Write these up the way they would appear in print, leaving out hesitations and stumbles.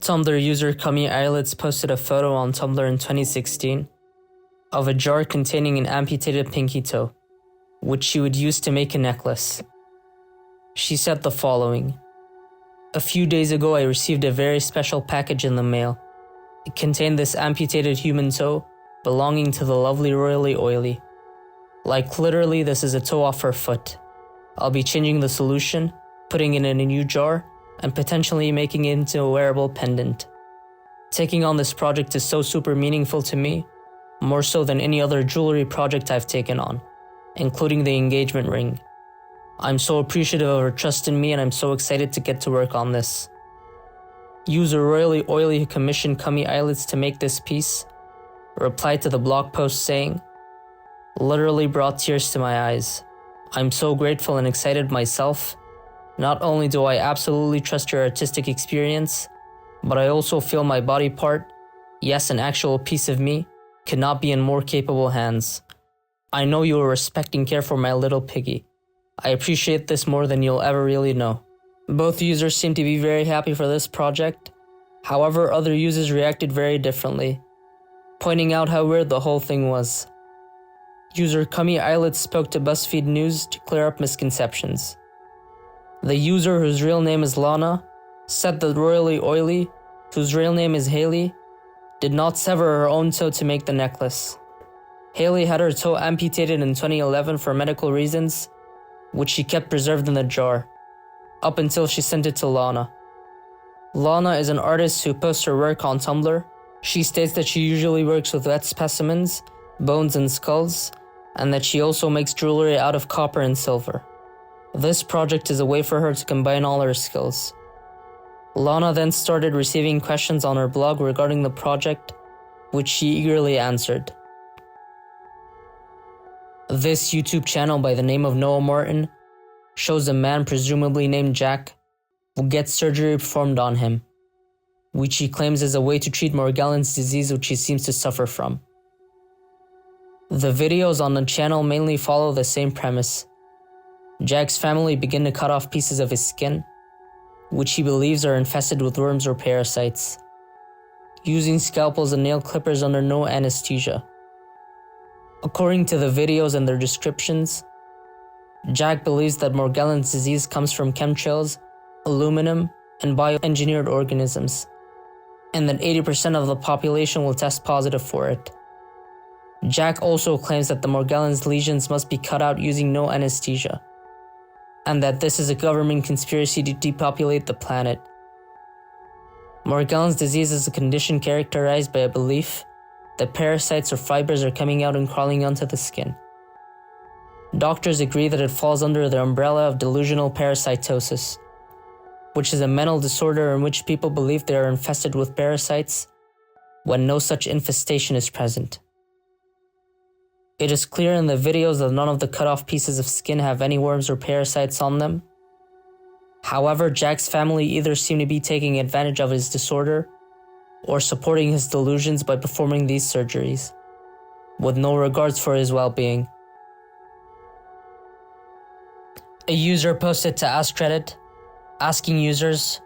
Tumblr user Kami Eyelids posted a photo on Tumblr in 2016 of a jar containing an amputated pinky toe, which she would use to make a necklace. She said the following: "A few days ago I received a very special package in the mail. It contained this amputated human toe belonging to the lovely Royally Oily. Like literally this is a toe off her foot. I'll be changing the solution, putting it in a new jar, and potentially making it into a wearable pendant. Taking on this project is so super meaningful to me, more so than any other jewelry project I've taken on, including the engagement ring. I'm so appreciative of her trust in me and I'm so excited to get to work on this." User Royally Oily, who commissioned Kami Eyelids to make this piece, replied to the blog post saying, "Literally brought tears to my eyes. I'm so grateful and excited myself. Not only do I absolutely trust your artistic experience, but I also feel my body part, yes, an actual piece of me, could not be in more capable hands. I know you will respect and care for my little piggy. I appreciate this more than you'll ever really know." Both users seem to be very happy for this project. However, other users reacted very differently, pointing out how weird the whole thing was. User Kami Eyelids spoke to BuzzFeed News to clear up misconceptions. The user, whose real name is Lana, said that Royally Oily, whose real name is Haley, did not sever her own toe to make the necklace. Haley had her toe amputated in 2011 for medical reasons, which she kept preserved in the jar, up until she sent it to Lana. Lana is an artist who posts her work on Tumblr. She states that she usually works with wet specimens, bones and skulls, and that she also makes jewelry out of copper and silver. This project is a way for her to combine all her skills. Lana then started receiving questions on her blog regarding the project, which she eagerly answered. This YouTube channel by the name of Noah Martin shows a man presumably named Jack who gets surgery performed on him, which he claims is a way to treat Morgellons disease, which he seems to suffer from. The videos on the channel mainly follow the same premise. Jack's family begin to cut off pieces of his skin, which he believes are infested with worms or parasites, using scalpels and nail clippers under no anesthesia. According to the videos and their descriptions, Jack believes that Morgellons disease comes from chemtrails, aluminum, and bioengineered organisms, and that 80% of the population will test positive for it. Jack also claims that the Morgellons lesions must be cut out using no anesthesia, and that this is a government conspiracy to depopulate the planet. Morgellons disease is a condition characterized by a belief that parasites or fibers are coming out and crawling onto the skin. Doctors agree that it falls under the umbrella of delusional parasitosis, which is a mental disorder in which people believe they are infested with parasites when no such infestation is present. It is clear in the videos that none of the cut-off pieces of skin have any worms or parasites on them. However, Jack's family either seem to be taking advantage of his disorder or supporting his delusions by performing these surgeries, with no regards for his well-being. A user posted to Ask Reddit, asking users,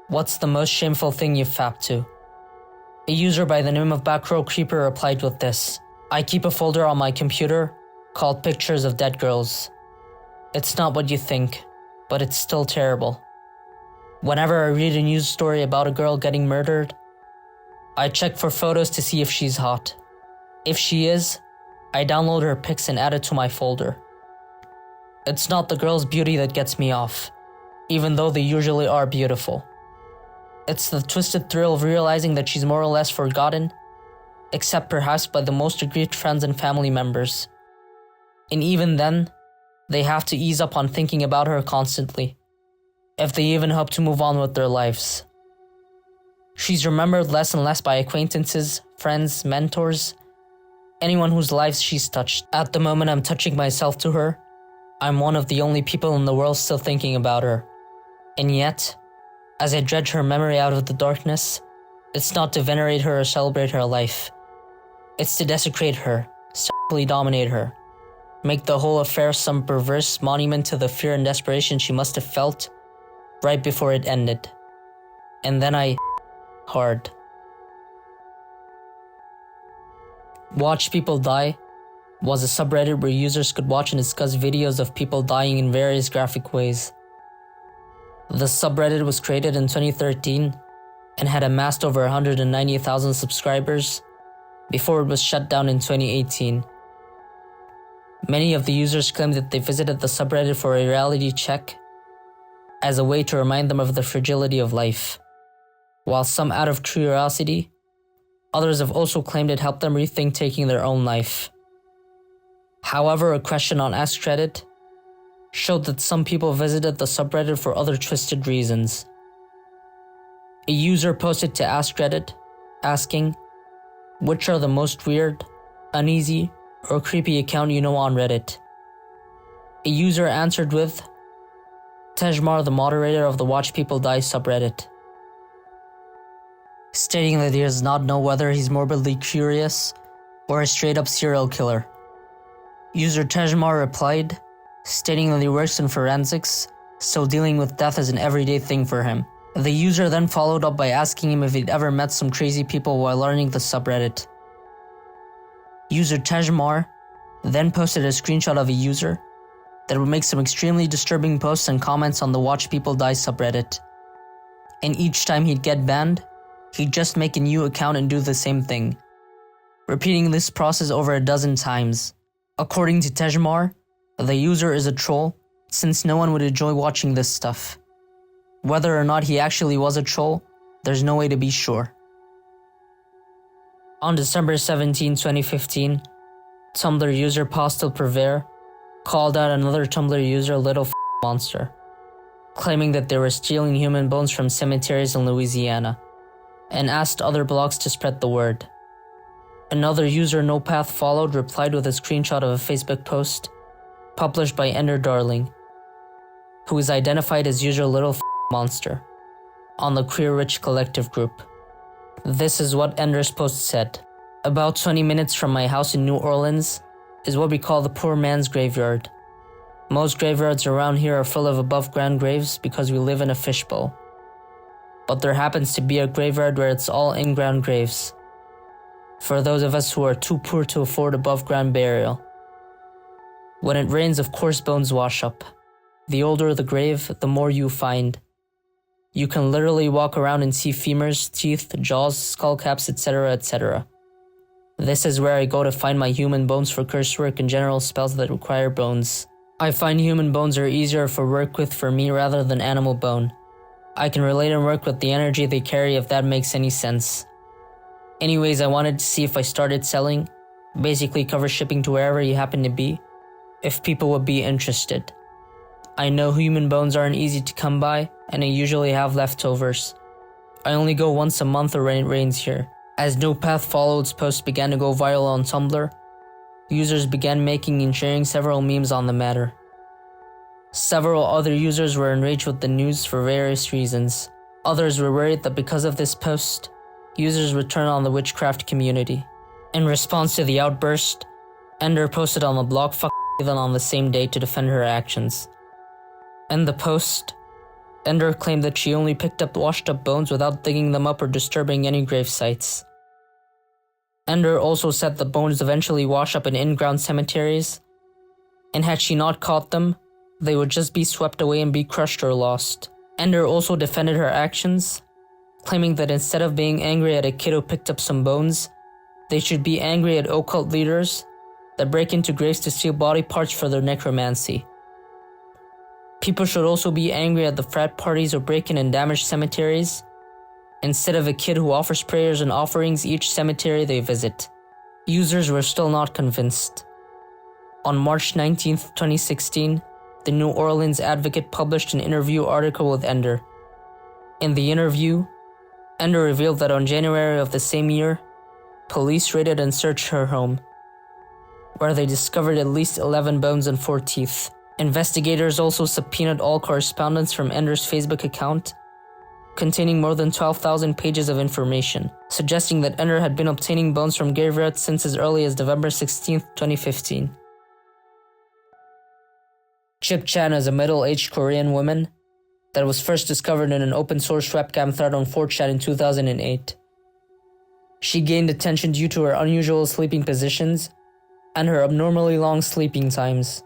"What's the most shameful thing you've fapped to?" A user by the name of backrowcreeper replied with this: "I keep a folder on my computer called Pictures of Dead Girls. It's not what you think, but it's still terrible. Whenever I read a news story about a girl getting murdered, I check for photos to see if she's hot. If she is, I download her pics and add it to my folder. It's not the girl's beauty that gets me off, even though they usually are beautiful. It's the twisted thrill of realizing that she's more or less forgotten, except perhaps by the most aggrieved friends and family members. And even then, they have to ease up on thinking about her constantly, if they even hope to move on with their lives. She's remembered less and less by acquaintances, friends, mentors, anyone whose lives she's touched. At the moment I'm touching myself to her, I'm one of the only people in the world still thinking about her. And yet, as I dredge her memory out of the darkness, it's not to venerate her or celebrate her life. It's to desecrate her, sexually dominate her, make the whole affair some perverse monument to the fear and desperation she must have felt right before it ended. And then I hard. Watch People Die was a subreddit where users could watch and discuss videos of people dying in various graphic ways. The subreddit was created in 2013 and had amassed over 190,000 subscribers before it was shut down in 2018. Many of the users claimed that they visited the subreddit for a reality check as a way to remind them of the fragility of life. While some out of curiosity, others have also claimed it helped them rethink taking their own life. However, a question on Ask Reddit showed that some people visited the subreddit for other twisted reasons. A user posted to Ask Reddit asking, "Which are the most weird, uneasy, or creepy account you know on Reddit?" A user answered with, "Tejmar, the moderator of the Watch People Die subreddit," stating that he does not know whether he's morbidly curious or a straight-up serial killer. User Tejmar replied, stating that he works in forensics, so dealing with death is an everyday thing for him. The user then followed up by asking him if he'd ever met some crazy people while learning the subreddit. User Tejmar then posted a screenshot of a user that would make some extremely disturbing posts and comments on the Watch People Die subreddit. And each time he'd get banned, he'd just make a new account and do the same thing, repeating this process over a dozen times. According to Tejmar, the user is a troll since no one would enjoy watching this stuff. Whether or not he actually was a troll, there's no way to be sure. On December 17, 2015, Tumblr user Postel Perver called out another Tumblr user Little Monster, claiming that they were stealing human bones from cemeteries in Louisiana, and asked other blogs to spread the word. Another user No Path Followed replied with a screenshot of a Facebook post published by Ender Darling, who is identified as user Little Monster on the Queer Rich Collective group. This is what Ender's post said. "About 20 minutes from my house in New Orleans is what we call the poor man's graveyard. Most graveyards around here are full of above-ground graves because we live in a fishbowl. But there happens to be a graveyard where it's all in-ground graves, for those of us who are too poor to afford above-ground burial. When it rains, of course bones wash up. The older the grave, the more you find. You can literally walk around and see femurs, teeth, jaws, skull caps, etc., etc. This is where I go to find my human bones for curse work and general spells that require bones. I find human bones are easier for work with for me rather than animal bone. I can relate and work with the energy they carry if that makes any sense. Anyways, I wanted to see if I started selling, basically cover shipping to wherever you happen to be, if people would be interested. I know human bones aren't easy to come by, and I usually have leftovers. I only go once a month or when it rains here." As No Path Followed's post began to go viral on Tumblr, users began making and sharing several memes on the matter. Several other users were enraged with the news for various reasons. Others were worried that because of this post, users would turn on the witchcraft community. In response to the outburst, Ender posted on the blog "Fuck Then" on the same day to defend her actions. In the post, Ender claimed that she only picked up washed-up bones without digging them up or disturbing any grave sites. Ender also said that bones eventually wash up in in-ground cemeteries, and had she not caught them, they would just be swept away and be crushed or lost. Ender also defended her actions, claiming that instead of being angry at a kid who picked up some bones, they should be angry at occult leaders that break into graves to steal body parts for their necromancy. People should also be angry at the frat parties who break in and damage cemeteries, instead of a kid who offers prayers and offerings each cemetery they visit. Users were still not convinced. On March 19, 2016, the New Orleans Advocate published an interview article with Ender. In the interview, Ender revealed that on January of the same year, police raided and searched her home, where they discovered at least 11 bones and 4 teeth. Investigators also subpoenaed all correspondence from Ender's Facebook account, containing more than 12,000 pages of information, suggesting that Ender had been obtaining bones from graveyards since as early as November 16, 2015. Chip Chan is a middle-aged Korean woman that was first discovered in an open source webcam thread on 4chan in 2008. She gained attention due to her unusual sleeping positions and her abnormally long sleeping times.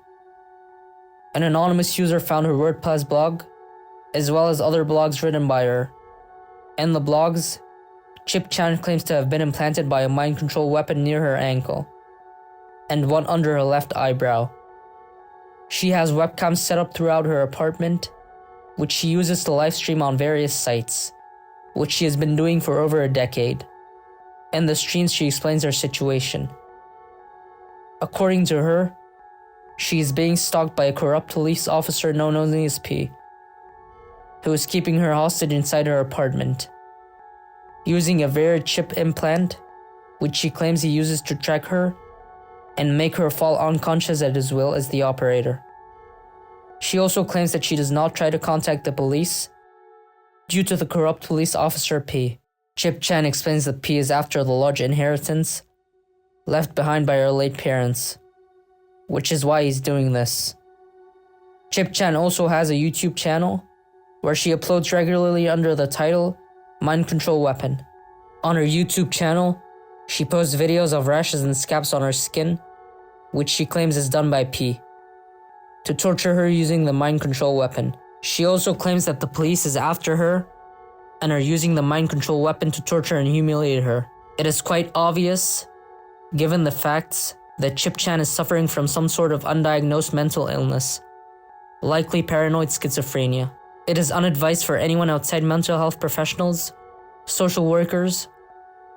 An anonymous user found her WordPress blog, as well as other blogs written by her. In the blogs, Chip Chan claims to have been implanted by a mind control weapon near her ankle, and one under her left eyebrow. She has webcams set up throughout her apartment, which she uses to livestream on various sites, which she has been doing for over a decade. In the streams, she explains her situation. According to her, she is being stalked by a corrupt police officer known only as P, who is keeping her hostage inside her apartment, using a very chip implant, which she claims he uses to track her and make her fall unconscious at his will as the operator. She also claims that she does not try to contact the police due to the corrupt police officer P. Chip Chan explains that P is after the large inheritance left behind by her late parents, which is why he's doing this. Chip Chan also has a YouTube channel where she uploads regularly under the title Mind Control Weapon. On her YouTube channel, she posts videos of rashes and scabs on her skin, which she claims is done by P, to torture her using the mind control weapon. She also claims that the police is after her and are using the mind control weapon to torture and humiliate her. It is quite obvious, given the facts, that Chip Chan is suffering from some sort of undiagnosed mental illness, likely paranoid schizophrenia. It is unadvised for anyone outside mental health professionals, social workers,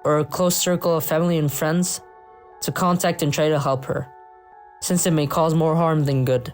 or a close circle of family and friends to contact and try to help her, since it may cause more harm than good.